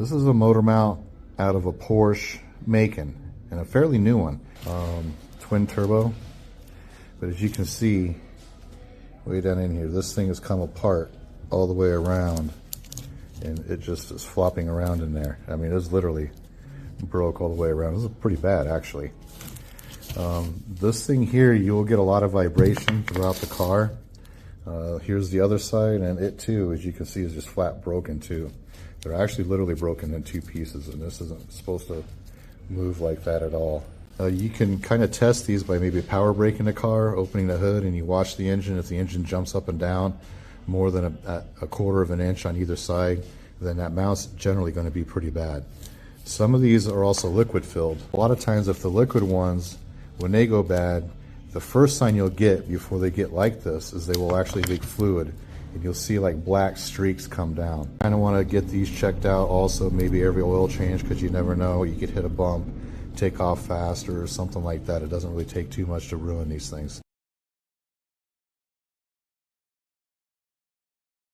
This is a motor mount out of a Porsche Macan, and a fairly new one, twin turbo. But as you can see, way down in here, this thing has come apart all the way around, and it just is flopping around in there. I mean, it's literally broke all the way around. This is pretty bad, actually. This thing here, you'll get a lot of vibration throughout the car. Here's the other side, and it too, as you can see, is just flat broken too. They're actually literally broken in two pieces, and this isn't supposed to move like that at all. You can kind of test these by maybe power braking the car, opening the hood, and you watch the engine. If the engine jumps up and down more than a quarter of an inch on either side, then that mount's generally going to be pretty bad. Some of these are also liquid filled. A lot of times if the liquid ones, when they go bad, the first sign you'll get before they get like this is they will actually leak fluid, and you'll see like black streaks come down. Kind of want to get these checked out also, maybe every oil change, because you never know, you could hit a bump, take off fast or something like that. It doesn't really take too much to ruin these things.